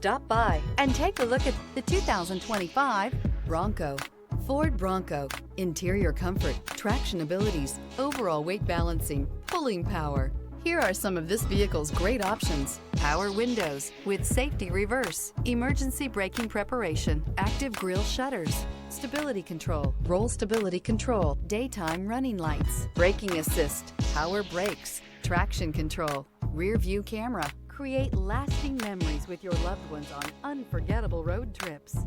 Stop by and take a look at the 2025 Bronco. Ford Bronco. Interior comfort, traction abilities, overall weight balancing, pulling power. Here are some of this vehicle's great options: power windows with safety reverse, emergency braking preparation, active grille shutters, stability control, roll stability control, daytime running lights, braking assist, power brakes, traction control, rear view camera. Create lasting memories with your loved ones on unforgettable road trips.